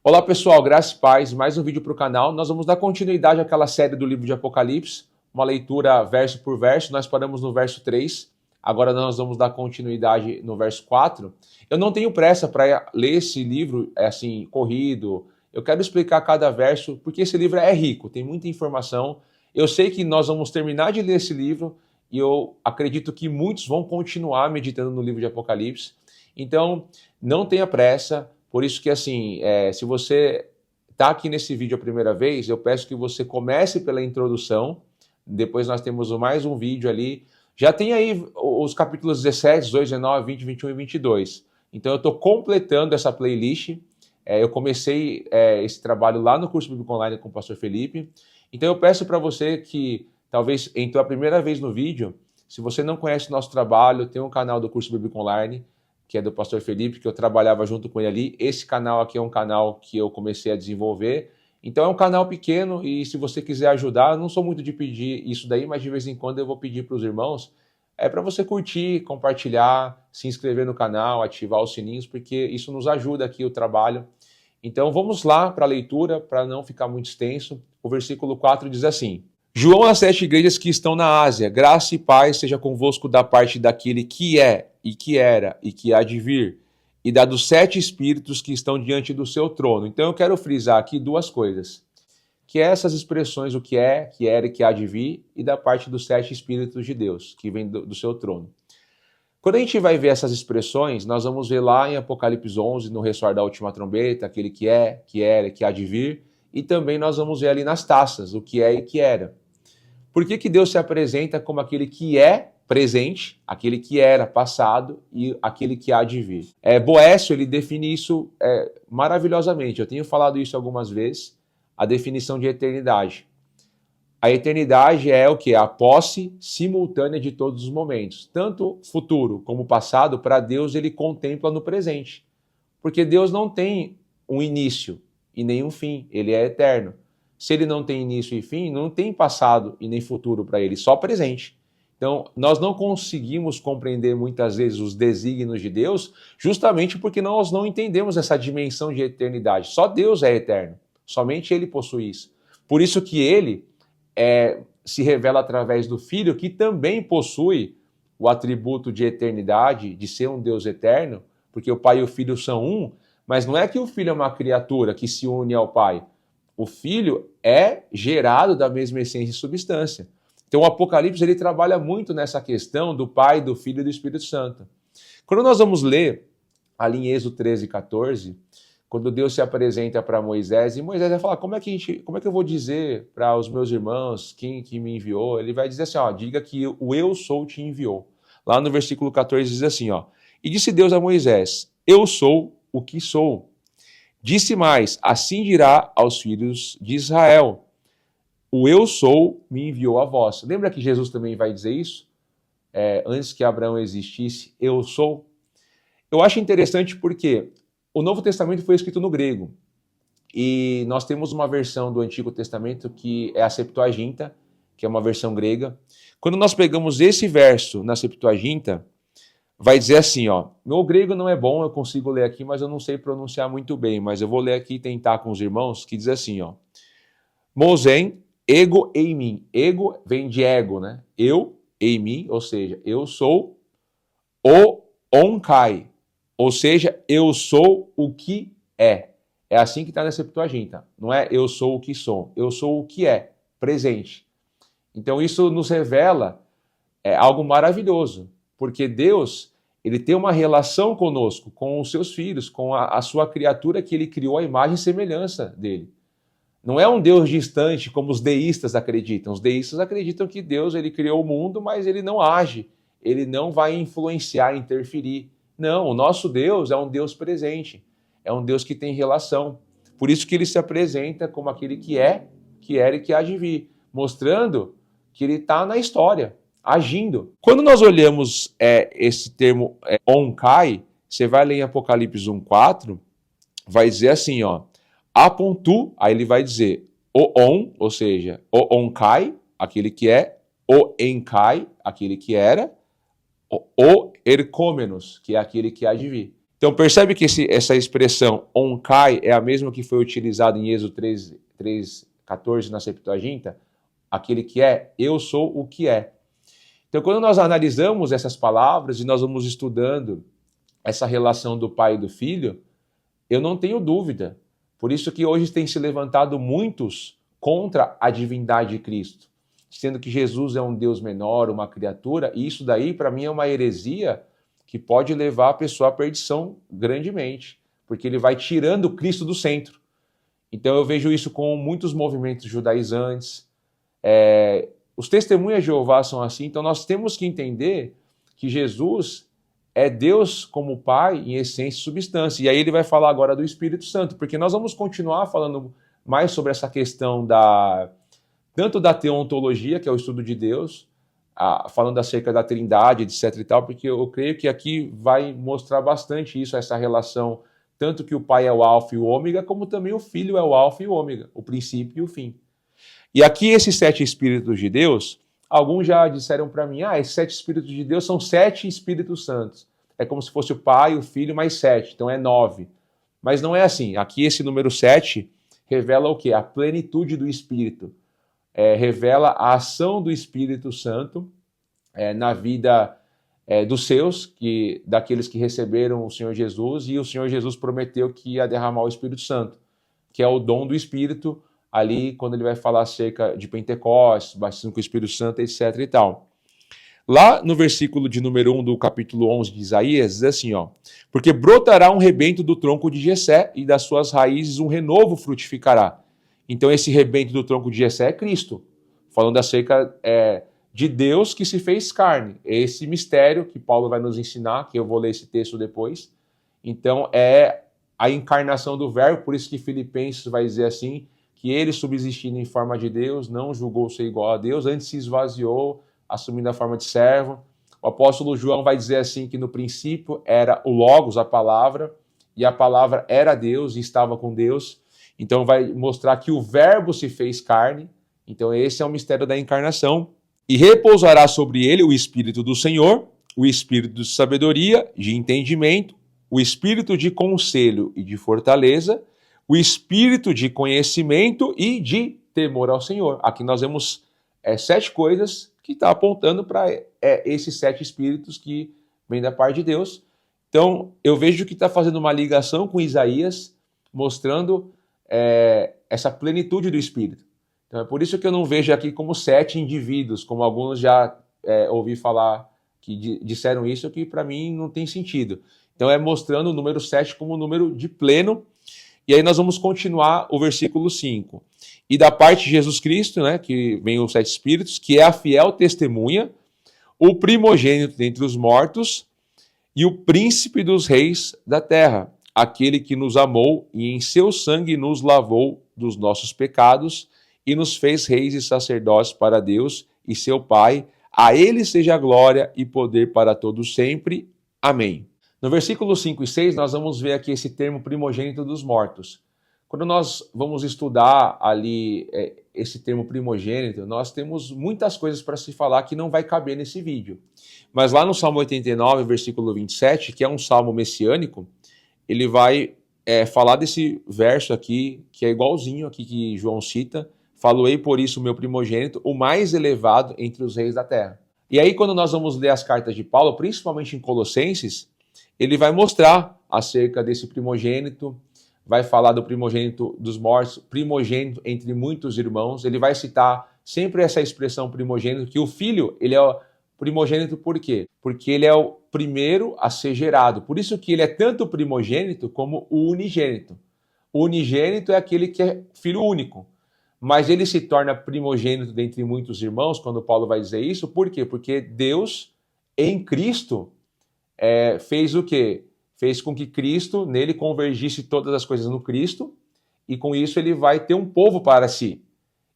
Olá pessoal, graças e paz, mais um vídeo para o canal. Nós vamos dar continuidade àquela série do livro de Apocalipse, uma leitura verso por verso. Nós paramos no verso 3, agora nós vamos dar continuidade no verso 4. Eu não tenho pressa para ler esse livro assim, corrido. Eu quero explicar cada verso, porque esse livro é rico, tem muita informação. Eu sei que nós vamos terminar de ler esse livro e eu acredito que muitos vão continuar meditando no livro de Apocalipse. Então, não tenha pressa. Por isso que, assim, se você está aqui nesse vídeo a primeira vez, eu peço que você comece pela introdução, depois nós temos mais um vídeo ali. Já tem aí os capítulos 17, 18, 19, 20, 21 e 22. Então eu estou completando essa playlist. Eu comecei esse trabalho lá no curso bíblico online com o pastor Felipe. Então eu peço para você que talvez entrou a primeira vez no vídeo, se você não conhece o nosso trabalho, tem um canal do curso bíblico online, que é do pastor Felipe, que eu trabalhava junto com ele ali. Esse canal aqui é um canal que eu comecei a desenvolver. Então é um canal pequeno e se você quiser ajudar, eu não sou muito de pedir isso daí, mas de vez em quando eu vou pedir para os irmãos, para você curtir, compartilhar, se inscrever no canal, ativar os sininhos, porque isso nos ajuda aqui o trabalho. Então vamos lá para a leitura, para não ficar muito extenso. O versículo 4 diz assim: João às 7 igrejas que estão na Ásia, graça e paz seja convosco da parte daquele que é, e que era, e que há de vir, e da dos 7 espíritos que estão diante do seu trono. Então eu quero frisar aqui duas coisas, que é essas expressões, o que é, que era e que há de vir, e da parte dos 7 espíritos de Deus, que vem do seu trono. Quando a gente vai ver essas expressões, nós vamos ver lá em Apocalipse 11, no ressoar da última trombeta, aquele que é, que era e que há de vir, e também nós vamos ver ali nas taças, o que é e que era. Por que Deus se apresenta como aquele que é presente, aquele que era passado e aquele que há de vir? Boécio, ele define isso maravilhosamente. Eu tenho falado isso algumas vezes, a definição de eternidade. A eternidade é o que? A posse simultânea de todos os momentos. Tanto futuro como passado, para Deus, ele contempla no presente. Porque Deus não tem um início e nem um fim, ele é eterno. Se ele não tem início e fim, não tem passado e nem futuro para ele, só presente. Então, nós não conseguimos compreender muitas vezes os desígnios de Deus, justamente porque nós não entendemos essa dimensão de eternidade. Só Deus é eterno, somente ele possui isso. Por isso que ele se revela através do Filho, que também possui o atributo de eternidade, de ser um Deus eterno, porque o Pai e o Filho são um, mas não é que o Filho é uma criatura que se une ao Pai. O Filho é gerado da mesma essência e substância. Então o Apocalipse ele trabalha muito nessa questão do Pai, do Filho e do Espírito Santo. Quando nós vamos ler ali em Êxodo 13, 14, quando Deus se apresenta para Moisés, e Moisés vai falar, como é que eu vou dizer para os meus irmãos quem que me enviou? Ele vai dizer assim, diga que o eu sou te enviou. Lá no versículo 14 diz assim, e disse Deus a Moisés, eu sou o que sou. Disse mais, assim dirá aos filhos de Israel, o eu sou me enviou a vós. Lembra que Jesus também vai dizer isso? Antes que Abraão existisse, eu sou. Eu acho interessante porque o Novo Testamento foi escrito no grego. E nós temos uma versão do Antigo Testamento que é a Septuaginta, que é uma versão grega. Quando nós pegamos esse verso na Septuaginta, vai dizer assim, meu grego não é bom, eu consigo ler aqui, mas eu não sei pronunciar muito bem, mas eu vou ler aqui e tentar com os irmãos, que diz assim, Mosen, ego em mim. Ego vem de ego, né? Eu em mim, ou seja, eu sou o onkai, ou seja, eu sou o que é. É assim que está na Septuaginta. Não é eu sou o que sou, eu sou o que é, presente. Então isso nos revela algo maravilhoso, porque Deus ele tem uma relação conosco, com os seus filhos, com a sua criatura que ele criou à imagem e semelhança dele. Não é um Deus distante, como os deístas acreditam. Os deístas acreditam que Deus ele criou o mundo, mas ele não age, ele não vai influenciar, interferir. Não, o nosso Deus é um Deus presente, é um Deus que tem relação. Por isso que ele se apresenta como aquele que é, que era e que há de vir, mostrando que ele está na história, agindo. Quando nós olhamos esse termo onkai, você vai ler em Apocalipse 1:4, vai dizer assim, apontu, aí ele vai dizer o on, ou seja, o onkai, aquele que é, o enkai, aquele que era, o ercômenos, que é aquele que há de vir. Então percebe que essa expressão onkai é a mesma que foi utilizada em Êxodo 3:14 na Septuaginta? Aquele que é, eu sou o que é. Então quando nós analisamos essas palavras e nós vamos estudando essa relação do pai e do filho, eu não tenho dúvida. Por isso que hoje tem se levantado muitos contra a divindade de Cristo, sendo que Jesus é um Deus menor, uma criatura, e isso daí para mim é uma heresia que pode levar a pessoa à perdição grandemente, porque ele vai tirando Cristo do centro. Então eu vejo isso com muitos movimentos judaizantes. Os testemunhas de Jeová são assim, então nós temos que entender que Jesus é Deus como Pai em essência e substância. E aí ele vai falar agora do Espírito Santo, porque nós vamos continuar falando mais sobre essa questão tanto da teontologia, que é o estudo de Deus, falando acerca da Trindade, etc e tal, porque eu creio que aqui vai mostrar bastante isso, essa relação, tanto que o Pai é o Alfa e o Ômega, como também o Filho é o Alfa e o Ômega, o princípio e o fim. E aqui esses 7 Espíritos de Deus, alguns já disseram para mim, esses 7 Espíritos de Deus são 7 Espíritos Santos. É como se fosse o Pai, o Filho, mais 7, então é 9. Mas não é assim. Aqui esse número 7 revela o quê? A plenitude do Espírito. Revela a ação do Espírito Santo na vida dos seus, daqueles que receberam o Senhor Jesus, e o Senhor Jesus prometeu que ia derramar o Espírito Santo, que é o dom do Espírito, ali quando ele vai falar acerca de Pentecostes, batismo com o Espírito Santo, etc e tal. Lá no versículo de número 1 do capítulo 11 de Isaías, diz assim, porque brotará um rebento do tronco de Jessé, e das suas raízes um renovo frutificará. Então esse rebento do tronco de Jessé é Cristo, falando acerca de Deus que se fez carne. Esse mistério que Paulo vai nos ensinar, que eu vou ler esse texto depois. Então é a encarnação do verbo, por isso que Filipenses vai dizer assim, que ele, subsistindo em forma de Deus, não julgou ser igual a Deus, antes se esvaziou, assumindo a forma de servo. O apóstolo João vai dizer assim, que no princípio era o Logos, a palavra, e a palavra era Deus e estava com Deus. Então vai mostrar que o verbo se fez carne. Então esse é o mistério da encarnação. E repousará sobre ele o Espírito do Senhor, o Espírito de sabedoria, de entendimento, o Espírito de conselho e de fortaleza, o Espírito de conhecimento e de temor ao Senhor. Aqui nós vemos 7 coisas que está apontando para esses 7 Espíritos que vêm da parte de Deus. Então eu vejo que está fazendo uma ligação com Isaías, mostrando essa plenitude do Espírito. Então é por isso que eu não vejo aqui como 7 indivíduos, como alguns já ouvi falar que disseram isso, que para mim não tem sentido. Então é mostrando o número 7 como um número de pleno. E aí nós vamos continuar o versículo 5. E da parte de Jesus Cristo, né, que vem os 7 Espíritos, que é a fiel testemunha, o primogênito dentre os mortos e o príncipe dos reis da terra, aquele que nos amou e em seu sangue nos lavou dos nossos pecados e nos fez reis e sacerdotes para Deus e seu Pai. A ele seja a glória e poder para todos sempre. Amém. No versículo 5 e 6, nós vamos ver aqui esse termo primogênito dos mortos. Quando nós vamos estudar ali esse termo primogênito, nós temos muitas coisas para se falar que não vai caber nesse vídeo. Mas lá no Salmo 89, versículo 27, que é um salmo messiânico, ele vai falar desse verso aqui, que é igualzinho aqui que João cita, faloei por isso o meu primogênito, o mais elevado entre os reis da terra. E aí quando nós vamos ler as cartas de Paulo, principalmente em Colossenses, ele vai mostrar acerca desse primogênito, vai falar do primogênito dos mortos, primogênito entre muitos irmãos. Ele vai citar sempre essa expressão primogênito, que o filho, ele é o primogênito por quê? Porque ele é o primeiro a ser gerado. Por isso que ele é tanto primogênito como o unigênito. O unigênito é aquele que é filho único. Mas ele se torna primogênito dentre muitos irmãos, quando Paulo vai dizer isso. Por quê? Porque Deus, em Cristo, fez o quê? Fez com que Cristo, nele convergisse todas as coisas no Cristo, e com isso ele vai ter um povo para si.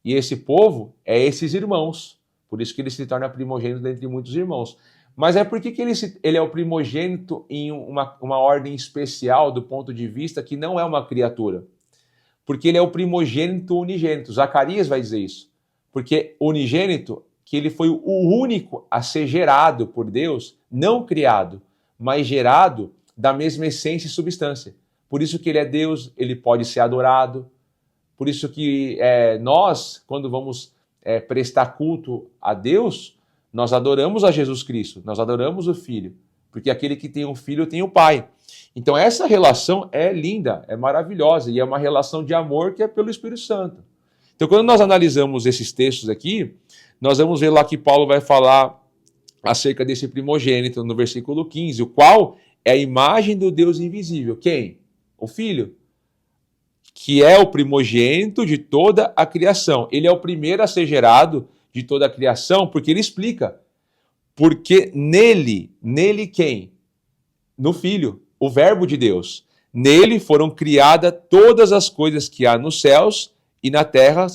E esse povo é esses irmãos. Por isso que ele se torna primogênito dentre muitos irmãos. Mas por que ele é o primogênito em uma ordem especial do ponto de vista que não é uma criatura? Porque ele é o primogênito unigênito. Zacarias vai dizer isso. Porque unigênito, que ele foi o único a ser gerado por Deus, não criado, mas gerado da mesma essência e substância. Por isso que ele é Deus, ele pode ser adorado. Por isso que nós, quando vamos prestar culto a Deus, nós adoramos a Jesus Cristo, nós adoramos o Filho. Porque aquele que tem um filho tem o Pai. Então essa relação é linda, é maravilhosa, e é uma relação de amor que é pelo Espírito Santo. Então quando nós analisamos esses textos aqui, nós vamos ver lá que Paulo vai falar acerca desse primogênito no versículo 15, o qual é a imagem do Deus invisível. Quem? O Filho, que é o primogênito de toda a criação. Ele é o primeiro a ser gerado de toda a criação, porque ele explica. Porque nele quem? No Filho, o Verbo de Deus. Nele foram criadas todas as coisas que há nos céus e na terra,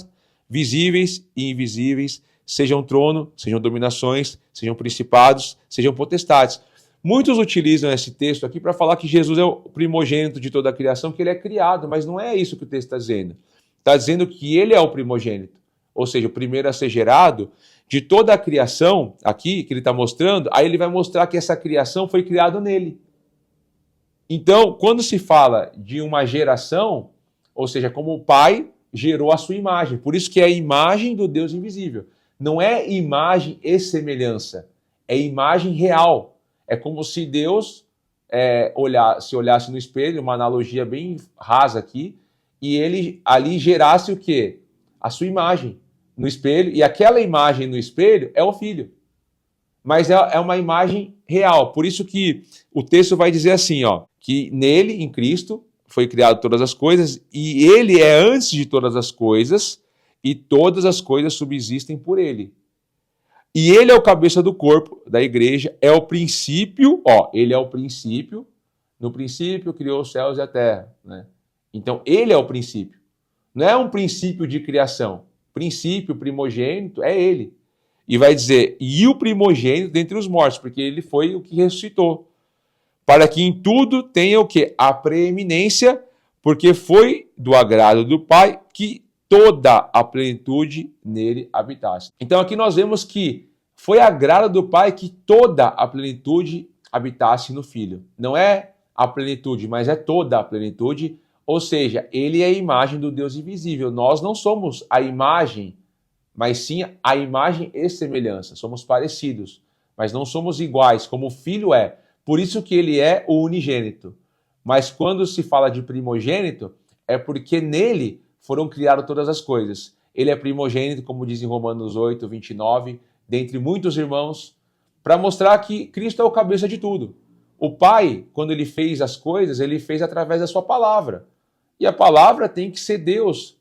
visíveis e invisíveis, sejam trono, sejam dominações, sejam principados, sejam potestades. Muitos utilizam esse texto aqui para falar que Jesus é o primogênito de toda a criação, que ele é criado, mas não é isso que o texto está dizendo. Está dizendo que ele é o primogênito, ou seja, o primeiro a ser gerado de toda a criação, aqui, que ele está mostrando, aí ele vai mostrar que essa criação foi criada nele. Então, quando se fala de uma geração, ou seja, como o Pai gerou a sua imagem, por isso que é a imagem do Deus invisível. Não é imagem e semelhança, é imagem real. É como se Deus olhasse no espelho, uma analogia bem rasa aqui, e ele ali gerasse o quê? A sua imagem no espelho, e aquela imagem no espelho é o Filho. Mas é uma imagem real. Por isso que o texto vai dizer assim, ó, que nele, em Cristo, foi criado todas as coisas, e ele é antes de todas as coisas, e todas as coisas subsistem por ele. E ele é o cabeça do corpo, da igreja, é o princípio, ó, ele é o princípio, no princípio criou os céus e a terra, né? Então, ele é o princípio. Não é um princípio de criação. Princípio, primogênito, é ele. E vai dizer, e o primogênito dentre os mortos, porque ele foi o que ressuscitou. Para que em tudo tenha o quê? A preeminência, porque foi do agrado do Pai que toda a plenitude nele habitasse. Então aqui nós vemos que foi agrado do Pai que toda a plenitude habitasse no Filho. Não é a plenitude, mas é toda a plenitude, ou seja, ele é a imagem do Deus invisível. Nós não somos a imagem, mas sim a imagem e semelhança. Somos parecidos, mas não somos iguais, como o Filho é. Por isso que ele é o unigênito. Mas quando se fala de primogênito, é porque nele foram criadas todas as coisas. Ele é primogênito, como diz em Romanos 8, 29, dentre muitos irmãos, para mostrar que Cristo é o cabeça de tudo. O Pai, quando ele fez as coisas, ele fez através da sua palavra. E a palavra tem que ser Deus,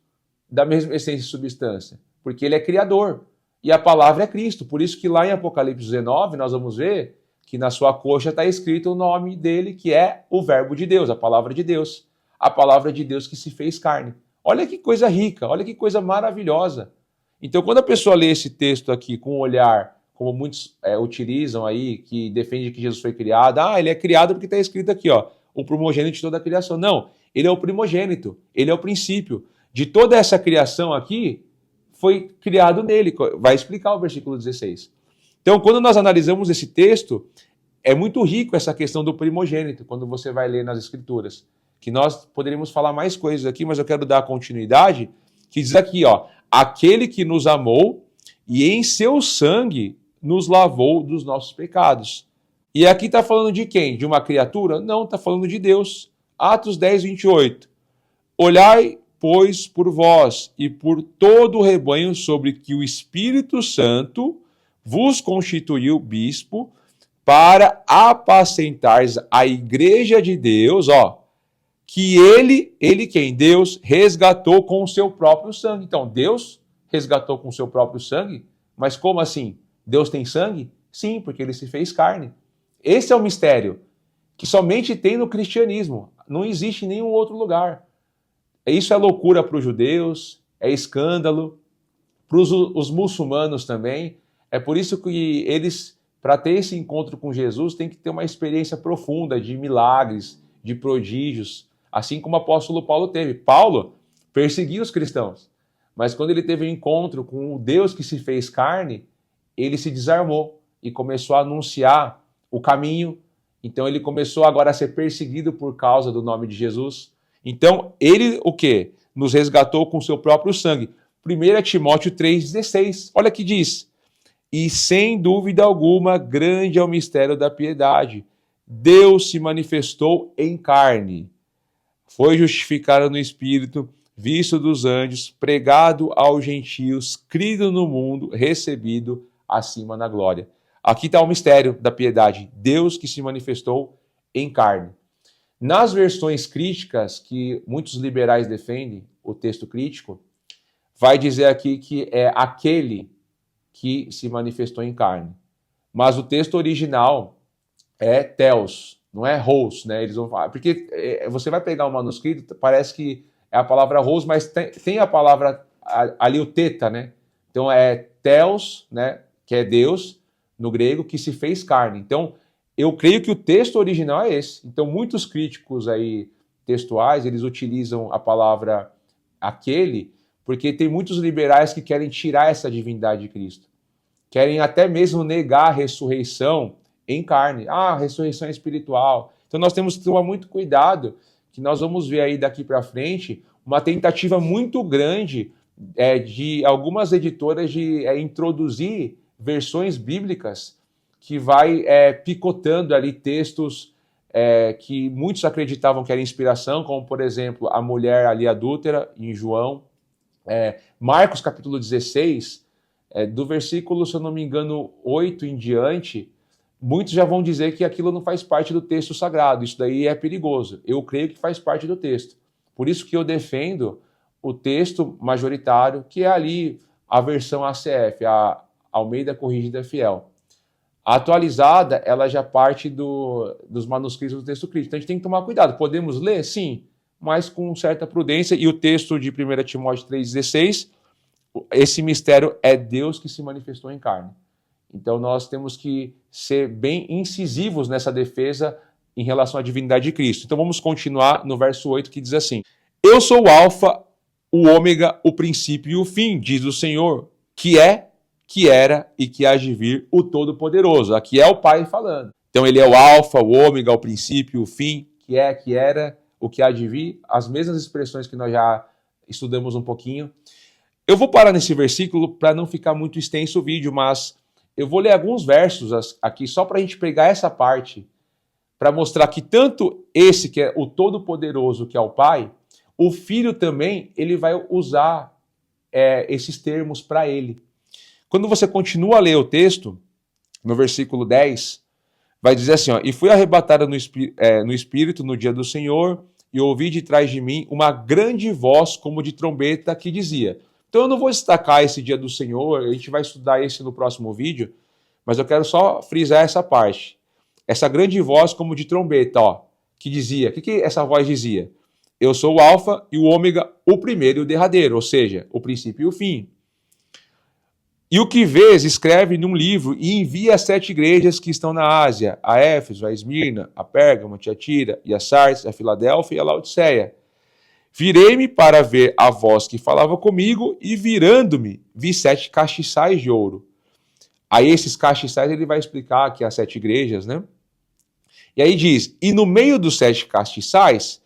da mesma essência e substância, porque ele é criador. E a palavra é Cristo. Por isso que lá em Apocalipse 19, nós vamos ver que na sua coxa está escrito o nome dele, que é o Verbo de Deus, a palavra de Deus. A palavra de Deus que se fez carne. Olha que coisa rica, olha que coisa maravilhosa. Então, quando a pessoa lê esse texto aqui com um olhar, como muitos utilizam aí, que defende que Jesus foi criado, ele é criado porque está escrito aqui, ó, o primogênito de toda a criação. Não, ele é o primogênito, ele é o princípio. De toda essa criação aqui, foi criado nele. Vai explicar o versículo 16. Então, quando nós analisamos esse texto, é muito rico essa questão do primogênito, quando você vai ler nas Escrituras. Que nós poderíamos falar mais coisas aqui, mas eu quero dar continuidade, que diz aqui, ó, aquele que nos amou e em seu sangue nos lavou dos nossos pecados. E aqui está falando de quem? De uma criatura? Não, está falando de Deus. Atos 10, 28. Olhai, pois, por vós e por todo o rebanho sobre que o Espírito Santo vos constituiu bispo para apacentares a igreja de Deus, ó, que ele quem? Deus resgatou com o seu próprio sangue. Então, Deus resgatou com o seu próprio sangue, mas como assim? Deus tem sangue? Sim, porque ele se fez carne. Esse é o mistério que somente tem no cristianismo. Não existe em nenhum outro lugar. Isso é loucura para os judeus, é escândalo, para os muçulmanos também. É por isso que eles, para ter esse encontro com Jesus, têm que ter uma experiência profunda de milagres, de prodígios, assim como o apóstolo Paulo teve. Paulo perseguia os cristãos, mas quando ele teve um encontro com o Deus que se fez carne, ele se desarmou e começou a anunciar o caminho Então ele começou agora a ser perseguido por causa do nome de Jesus. Então ele o quê? Nos resgatou com seu próprio sangue. 1 Timóteo 3,16. Olha que diz: e sem dúvida alguma, grande é o mistério da piedade. Deus se manifestou em carne. Foi justificado no Espírito, visto dos anjos, pregado aos gentios, crido no mundo, recebido acima na glória. Aqui está o mistério da piedade. Deus que se manifestou em carne. Nas versões críticas, que muitos liberais defendem, o texto crítico, vai dizer aqui que é aquele que se manifestou em carne. Mas o texto original é Theos, não é Hos, né? Eles vão falar, porque você vai pegar um manuscrito, parece que é a palavra Hos, mas tem a palavra ali o teta, né? Então é Theos, né? Que é Deus no grego, que se fez carne. Então eu creio que o texto original é esse. Então muitos críticos aí textuais, eles utilizam a palavra aquele, porque tem muitos liberais que querem tirar essa divindade de Cristo. Querem até mesmo negar a ressurreição em carne. Ah, a ressurreição é espiritual. Então nós temos que tomar muito cuidado, que nós vamos ver aí daqui para frente uma tentativa muito grande de algumas editoras de introduzir versões bíblicas que vai picotando ali textos que muitos acreditavam que era inspiração, como por exemplo a mulher ali adúltera em João, Marcos capítulo 16, do versículo, se eu não me engano, 8 em diante, muitos já vão dizer que aquilo não faz parte do texto sagrado. Isso daí é perigoso. Eu creio que faz parte do texto. Por isso que eu defendo o texto majoritário, que é ali a versão ACF, a Almeida Corrigida Fiel. A atualizada, ela já parte dos manuscritos do texto crítico. Então a gente tem que tomar cuidado. Podemos ler? Sim, mas com certa prudência. E o texto de 1 Timóteo 3,16, esse mistério é Deus que se manifestou em carne. Então nós temos que ser bem incisivos nessa defesa em relação à divindade de Cristo. Então vamos continuar no verso 8, que diz assim: eu sou o alfa, o ômega, o princípio e o fim, diz o Senhor, que é, que era e que há de vir, o Todo-Poderoso. Aqui é o Pai falando. Então ele é o alfa, o ômega, o princípio, o fim, que é, que era, o que há de vir, as mesmas expressões que nós já estudamos um pouquinho. Eu vou parar nesse versículo para não ficar muito extenso o vídeo, mas eu vou ler alguns versos aqui só para a gente pegar essa parte, para mostrar que tanto esse, que é o Todo-Poderoso, que é o Pai, o Filho também, ele vai usar esses termos para ele. Quando você continua a ler o texto, no versículo 10, vai dizer assim, ó, e fui arrebatada no Espírito no dia do Senhor, e ouvi de trás de mim uma grande voz como de trombeta que dizia... Então eu não vou destacar esse dia do Senhor, a gente vai estudar esse no próximo vídeo, mas eu quero só frisar essa parte. Essa grande voz como de trombeta, ó, que dizia, o que essa voz dizia? Eu sou o alfa e o ômega, o primeiro e o derradeiro, ou seja, o princípio e o fim. E o que vês, escreve num livro e envia às 7 igrejas que estão na Ásia, a Éfeso, a Esmirna, a Pérgamo, a Tiatira, e a Sardes, a Filadélfia e a Laodiceia. Virei-me para ver a voz que falava comigo e, virando-me, vi 7 castiçais de ouro. Aí esses castiçais ele vai explicar aqui as 7 igrejas, né? E aí diz, e no meio dos 7 castiçais,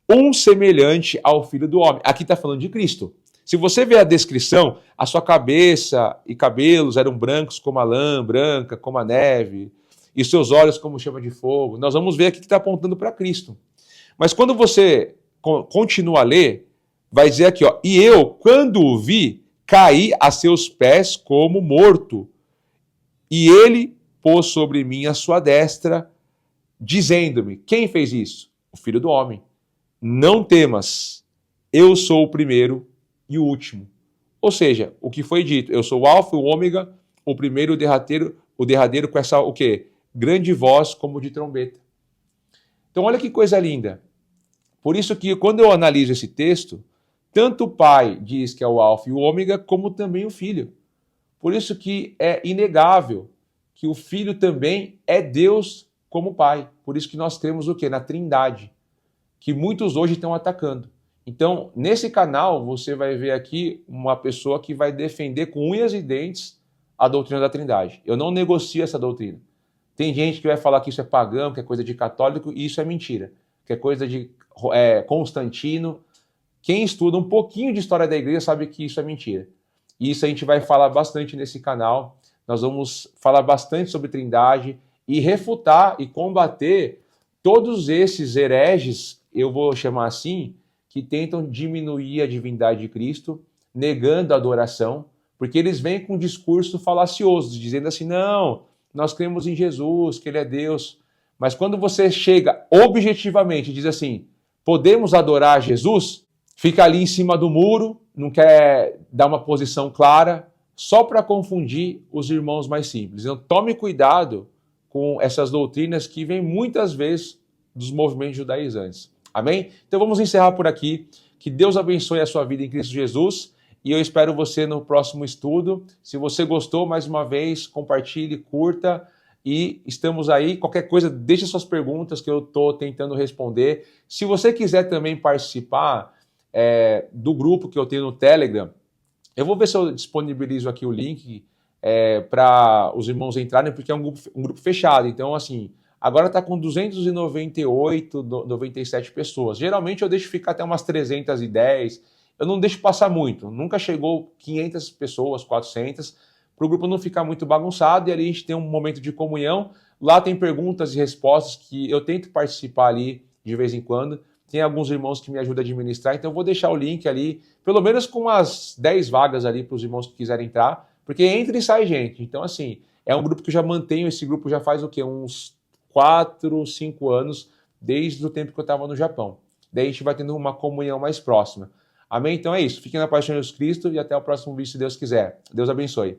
um semelhante ao Filho do Homem. Aqui está falando de Cristo. Se você ver a descrição, a sua cabeça e cabelos eram brancos como a lã, branca como a neve, e seus olhos como chama de fogo. Nós vamos ver aqui que está apontando para Cristo. Mas quando você continua a ler, vai dizer aqui, ó, e eu, quando o vi, caí a seus pés como morto, e ele pôs sobre mim a sua destra, dizendo-me, quem fez isso? O Filho do Homem. Não temas, eu sou o primeiro e o último. Ou seja, o que foi dito, eu sou o alfa, o ômega, o primeiro e o derradeiro com essa, o quê? Grande voz como de trombeta. Então olha que coisa linda. Por isso que quando eu analiso esse texto, tanto o Pai diz que é o alfa e o ômega, como também o Filho. Por isso que é inegável que o Filho também é Deus como Pai. Por isso que nós temos o quê? Na Trindade, que muitos hoje estão atacando. Então, nesse canal, você vai ver aqui uma pessoa que vai defender com unhas e dentes a doutrina da Trindade. Eu não negocio essa doutrina. Tem gente que vai falar que isso é pagão, que é coisa de católico, e isso é mentira, que é coisa de Constantino. Quem estuda um pouquinho de história da igreja sabe que isso é mentira. E isso a gente vai falar bastante nesse canal. Nós vamos falar bastante sobre Trindade e refutar e combater todos esses hereges, eu vou chamar assim, que tentam diminuir a divindade de Cristo, negando a adoração, porque eles vêm com um discurso falacioso, dizendo assim, não, nós cremos em Jesus, que Ele é Deus. Mas quando você chega objetivamente e diz assim, podemos adorar Jesus, fica ali em cima do muro, não quer dar uma posição clara, só para confundir os irmãos mais simples. Então tome cuidado com essas doutrinas que vêm muitas vezes dos movimentos judaizantes. Amém? Então vamos encerrar por aqui. Que Deus abençoe a sua vida em Cristo Jesus e eu espero você no próximo estudo. Se você gostou, mais uma vez, compartilhe, curta e estamos aí. Qualquer coisa, deixe suas perguntas que eu estou tentando responder. Se você quiser também participar do grupo que eu tenho no Telegram, eu vou ver se eu disponibilizo aqui o link para os irmãos entrarem, porque é um grupo fechado. Então, assim, agora está com 298, 97 pessoas. Geralmente eu deixo ficar até umas 310. Eu não deixo passar muito. Nunca chegou 500 pessoas, 400, para o grupo não ficar muito bagunçado. E ali a gente tem um momento de comunhão. Lá tem perguntas e respostas que eu tento participar ali de vez em quando. Tem alguns irmãos que me ajudam a administrar, então eu vou deixar o link ali, pelo menos com umas 10 vagas ali para os irmãos que quiserem entrar, porque entra e sai gente. Então, assim, é um grupo que eu já mantenho, esse grupo já faz o quê? Uns 4, 5 anos, desde o tempo que eu estava no Japão. Daí a gente vai tendo uma comunhão mais próxima. Amém? Então é isso. Fiquem na paz de Jesus Cristo e até o próximo vídeo, se Deus quiser. Deus abençoe.